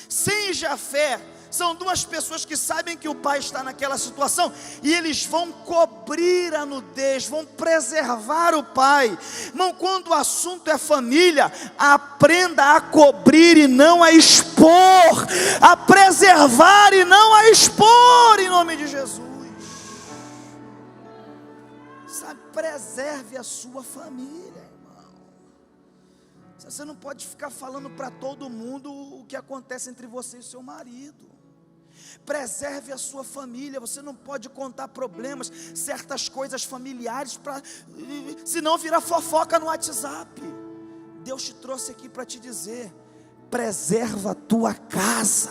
Sem e Jafé são duas pessoas que sabem que o pai está naquela situação, e eles vão cobrir a nudez, vão preservar o pai. Irmão, quando o assunto é família, aprenda a cobrir e não a expor, a preservar e não a expor, em nome de Jesus. Sabe, preserve a sua família, irmão. Você não pode ficar falando para todo mundo o que acontece entre você e seu marido. Preserve a sua família. Você não pode contar problemas, certas coisas familiares, senão virar fofoca no WhatsApp. Deus te trouxe aqui para te dizer: preserva a tua casa.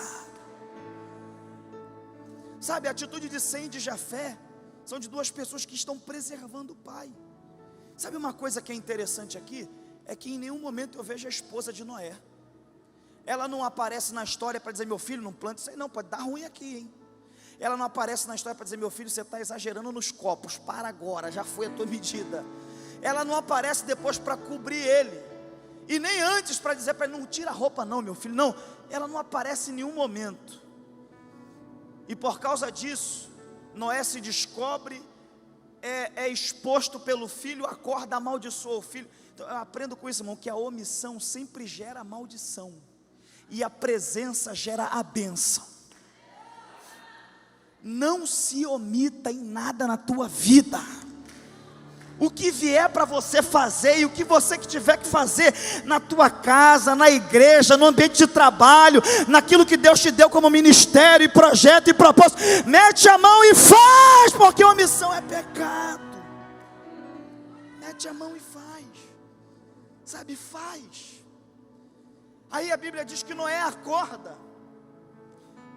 Sabe, a atitude de Sem e de Jafé são de duas pessoas que estão preservando o pai. Sabe uma coisa que é interessante aqui? É que em nenhum momento eu vejo a esposa de Noé. Ela não aparece na história para dizer: meu filho, não planta isso aí não, pode dar ruim aqui, hein? Ela não aparece na história para dizer: meu filho, você está exagerando nos copos, para agora, já foi a tua medida. Ela não aparece depois para cobrir ele, e nem antes para dizer para ele: não tira a roupa não, meu filho, não. Ela não aparece em nenhum momento. E por causa disso, Noé se descobre, é exposto pelo filho, acorda, amaldiçoa o filho. Então eu aprendo com isso, irmão, que a omissão sempre gera maldição, e a presença gera a bênção. Não se omita em nada na tua vida. O que vier para você fazer, e o que você que tiver que fazer na tua casa, na igreja, no ambiente de trabalho, naquilo que Deus te deu como ministério, e projeto e propósito, mete a mão e faz, porque omissão é pecado. Mete a mão e faz. Sabe, faz. Aí a Bíblia diz que Noé acorda,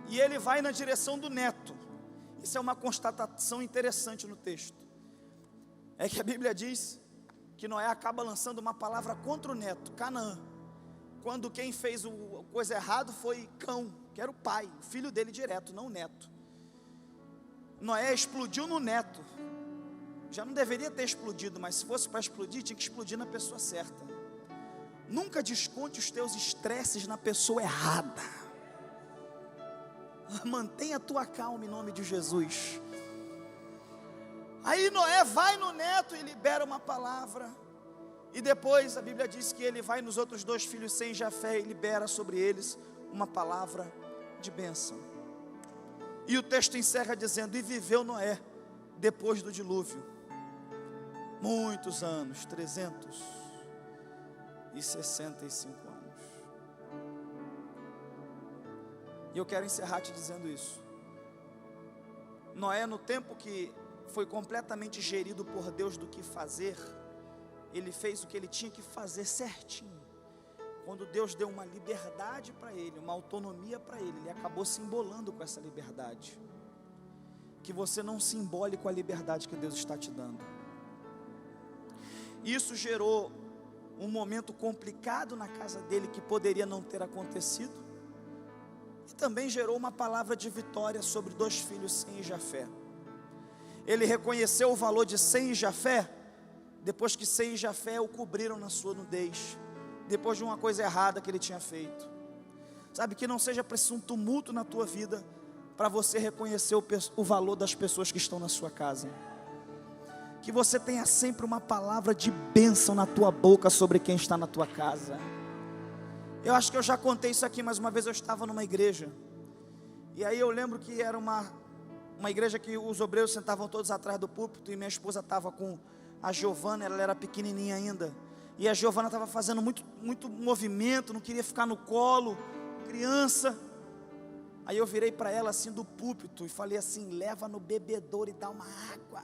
e ele vai na direção do neto. Isso é uma constatação interessante no texto. É que a Bíblia diz que Noé acaba lançando uma palavra contra o neto, Canaã, quando quem fez a coisa errada foi Cão, que era o pai, o filho dele direto, não o neto. Noé explodiu no neto. Já não deveria ter explodido, mas se fosse para explodir, tinha que explodir na pessoa certa. Nunca desconte os teus estresses na pessoa errada. Mantenha a tua calma em nome de Jesus. Aí Noé vai no neto e libera uma palavra. E depois a Bíblia diz que ele vai nos outros dois filhos Sem e Jafé e libera sobre eles uma palavra de bênção. E o texto encerra dizendo: e viveu Noé depois do dilúvio muitos anos, 365 anos. E eu quero encerrar te dizendo isso. Noé, no tempo que foi completamente gerido por Deus do que fazer, ele fez o que ele tinha que fazer certinho. Quando Deus deu uma liberdade para ele, uma autonomia para ele, ele acabou se embolando com essa liberdade. Que você não se embole com a liberdade que Deus está te dando. Isso gerou um momento complicado na casa dele, que poderia não ter acontecido, e também gerou uma palavra de vitória sobre dois filhos Sem e Jafé. Ele reconheceu o valor de Sem e Jafé, depois que Sem e Jafé o cobriram na sua nudez, depois de uma coisa errada que ele tinha feito. Sabe, que não seja preciso um tumulto na tua vida, para você reconhecer o valor das pessoas que estão na sua casa. Que você tenha sempre uma palavra de bênção na tua boca sobre quem está na tua casa. Eu acho que eu já contei isso aqui, mas uma vez eu estava numa igreja, e aí eu lembro que era uma igreja que os obreiros sentavam todos atrás do púlpito, e minha esposa estava com a Giovana, ela era pequenininha ainda, e a Giovana estava fazendo muito movimento, não queria ficar no colo, criança. Aí eu virei para ela assim do púlpito e falei assim: leva no bebedouro e dá uma água.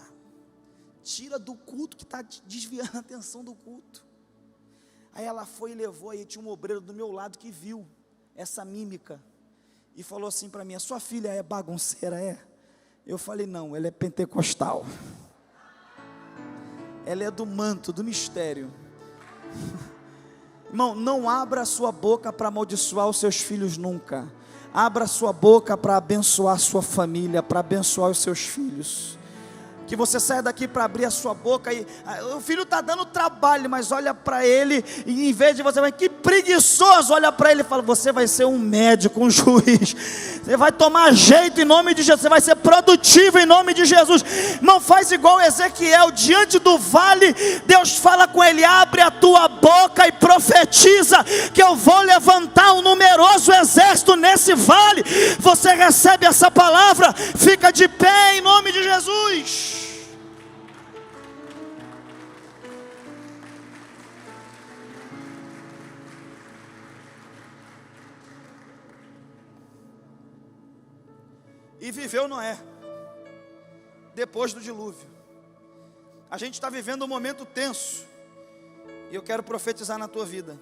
tira do culto, que está desviando a atenção do culto. Aí ela foi e levou, aí tinha um obreiro do meu lado que viu essa mímica, e falou assim para mim: a sua filha é bagunceira, é? Eu falei: não, ela é pentecostal, ela é do manto, do mistério. Irmão, não abra a sua boca para amaldiçoar os seus filhos nunca. Abra a sua boca para abençoar a sua família, para abençoar os seus filhos. Que você saia daqui para abrir a sua boca e o filho está dando trabalho, mas olha para ele, e em vez de você vai, que preguiçoso, olha para ele e fala: você vai ser um médico, um juiz, você vai tomar jeito em nome de Jesus, você vai ser produtivo em nome de Jesus. Não faz igual Ezequiel, diante do vale, Deus fala com ele: abre a tua boca e profetiza, que eu vou levantar um numeroso exército nesse vale. Você recebe essa palavra, fica de pé em nome de Jesus. E viveu Noé, depois do dilúvio. A gente está vivendo um momento tenso, e eu quero profetizar na tua vida.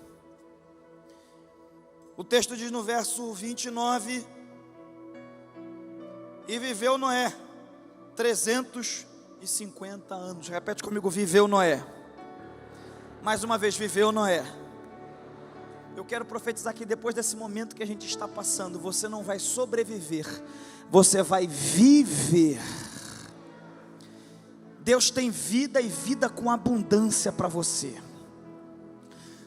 O texto diz no verso 29: e viveu Noé 350 anos. Repete comigo: viveu Noé. Mais uma vez: viveu Noé. Eu quero profetizar que depois desse momento que a gente está passando, você não vai sobreviver, você vai viver. Deus tem vida e vida com abundância para você.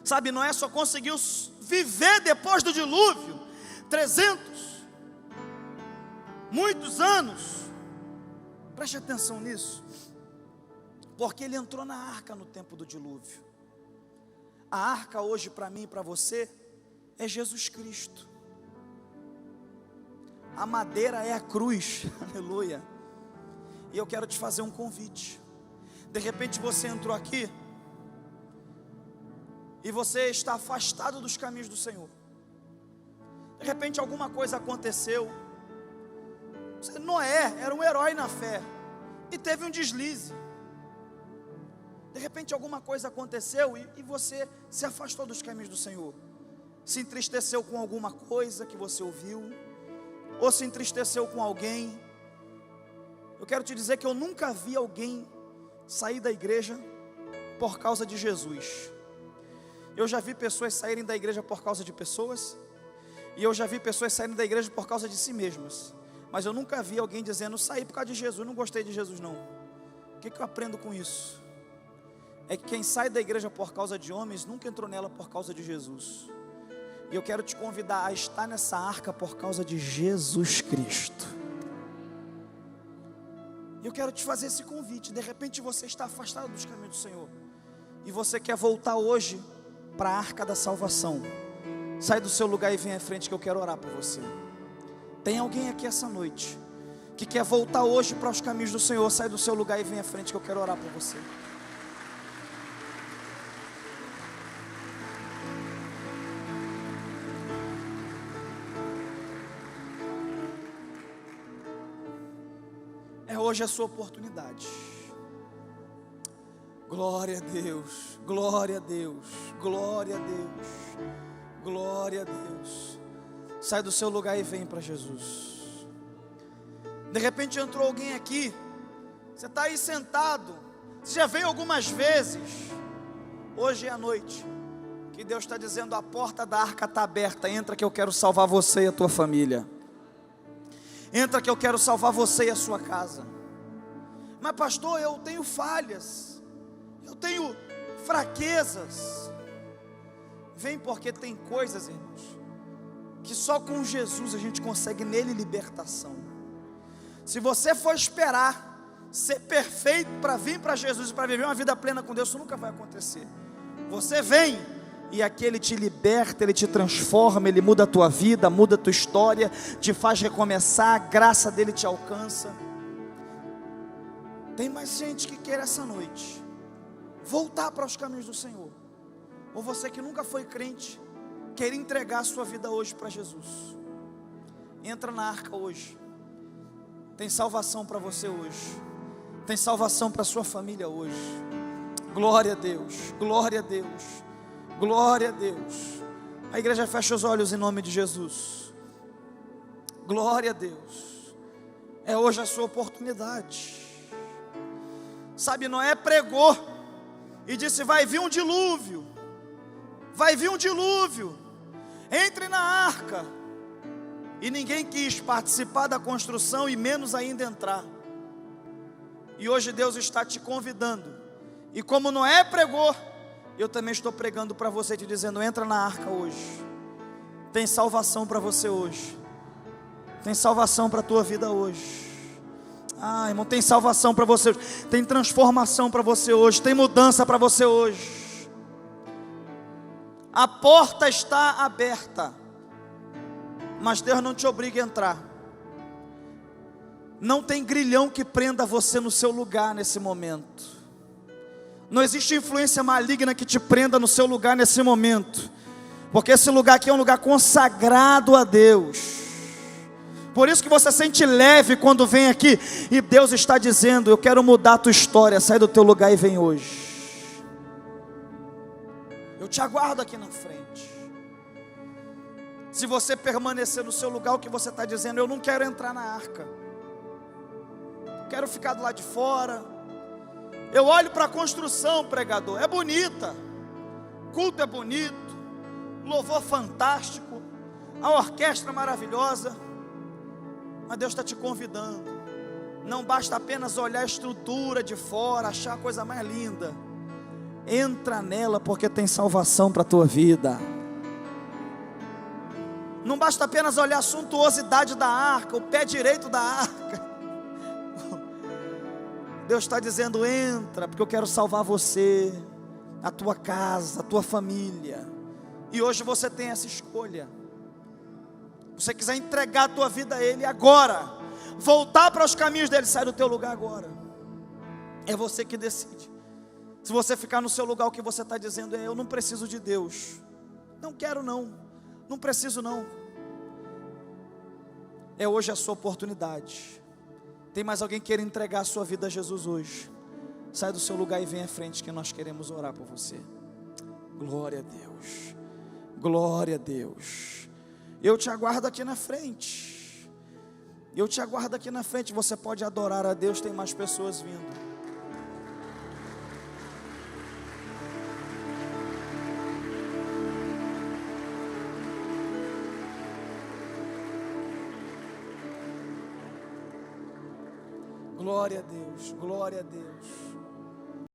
Sabe, Noé só conseguiu viver depois do dilúvio 300, muitos anos. Preste atenção nisso, porque ele entrou na arca no tempo do dilúvio. A arca hoje para mim e para você é Jesus Cristo. A madeira é a cruz, aleluia. E eu quero te fazer um convite. De repente você entrou aqui e você está afastado dos caminhos do Senhor. De repente alguma coisa aconteceu. Noé era um herói na fé e teve um deslize. De repente alguma coisa aconteceu e você se afastou dos caminhos do Senhor. Se entristeceu com alguma coisa que você ouviu, ou se entristeceu com alguém. Eu quero te dizer que eu nunca vi alguém sair da igreja por causa de Jesus. Eu já vi pessoas saírem da igreja por causa de pessoas, e eu já vi pessoas saírem da igreja por causa de si mesmas, mas eu nunca vi alguém dizendo: saí por causa de Jesus, não gostei de Jesus não. O que eu aprendo com isso? É que quem sai da igreja por causa de homens, nunca entrou nela por causa de Jesus. E eu quero te convidar a estar nessa arca por causa de Jesus Cristo. E eu quero te fazer esse convite. De repente você está afastado dos caminhos do Senhor, e você quer voltar hoje para a arca da salvação. Sai do seu lugar e vem à frente, que eu quero orar por você. Tem alguém aqui essa noite que quer voltar hoje para os caminhos do Senhor? Sai do seu lugar e vem à frente, que eu quero orar por você. Hoje é a sua oportunidade. Glória a Deus, glória a Deus, glória a Deus, glória a Deus. Sai do seu lugar e vem para Jesus. De repente entrou alguém aqui, você está aí sentado, você já veio algumas vezes. Hoje é a noite que Deus está dizendo: a porta da arca está aberta, entra que eu quero salvar você e a tua família. Entra que eu quero salvar você e a sua casa. Mas pastor, eu tenho falhas, eu tenho fraquezas. Vem, porque tem coisas, irmãos, que só com Jesus a gente consegue nele libertação. Se você for esperar ser perfeito para vir para Jesus e para viver uma vida plena com Deus, isso nunca vai acontecer. Você vem e aqui Ele te liberta, Ele te transforma, Ele muda a tua vida, muda a tua história, te faz recomeçar, a graça dEle te alcança. Tem mais gente que quer essa noite voltar para os caminhos do Senhor, ou você que nunca foi crente, quer entregar a sua vida hoje para Jesus. Entra na arca hoje, tem salvação para você hoje. Tem salvação para a sua família hoje. Glória a Deus, glória a Deus, glória a Deus. A igreja fecha os olhos em nome de Jesus. Glória a Deus. É hoje a sua oportunidade. Sabe, Noé pregou e disse: vai vir um dilúvio, vai vir um dilúvio, entre na arca. E ninguém quis participar da construção e menos ainda entrar. E hoje Deus está te convidando, e como Noé pregou, eu também estou pregando para você, te dizendo: entra na arca hoje. Tem salvação para você hoje. Tem salvação para a tua vida hoje. Irmão, tem salvação para você hoje. Tem transformação para você hoje. Tem mudança para você hoje. A porta está aberta, mas Deus não te obriga a entrar. Não tem grilhão que prenda você no seu lugar nesse momento. Não existe influência maligna que te prenda no seu lugar nesse momento, porque esse lugar aqui é um lugar consagrado a Deus. Por isso que você sente leve quando vem aqui, e Deus está dizendo: eu quero mudar a tua história, sai do teu lugar e vem hoje. Eu te aguardo aqui na frente. Se você permanecer no seu lugar, o que você está dizendo: eu não quero entrar na arca, quero ficar do lado de fora. Eu olho para a construção, pregador, é bonita, culto é bonito, louvor fantástico, a orquestra maravilhosa, mas Deus está te convidando. Não basta apenas olhar a estrutura de fora, achar a coisa mais linda. Entra nela, porque tem salvação para a tua vida. Não basta apenas olhar a suntuosidade da arca, o pé direito da arca. Deus está dizendo: entra, porque eu quero salvar você, a tua casa, a tua família. E hoje você tem essa escolha. Se você quiser entregar a tua vida a Ele agora, voltar para os caminhos dEle, sai do teu lugar agora. É você que decide. Se você ficar no seu lugar, o que você está dizendo é: eu não preciso de Deus, não quero não, não preciso não. É hoje a sua oportunidade. Tem mais alguém que queira entregar a sua vida a Jesus hoje? Sai do seu lugar e vem à frente, que nós queremos orar por você. Glória a Deus, glória a Deus. Eu te aguardo aqui na frente. Eu te aguardo aqui na frente. Você pode adorar a Deus, tem mais pessoas vindo. Glória a Deus, glória a Deus.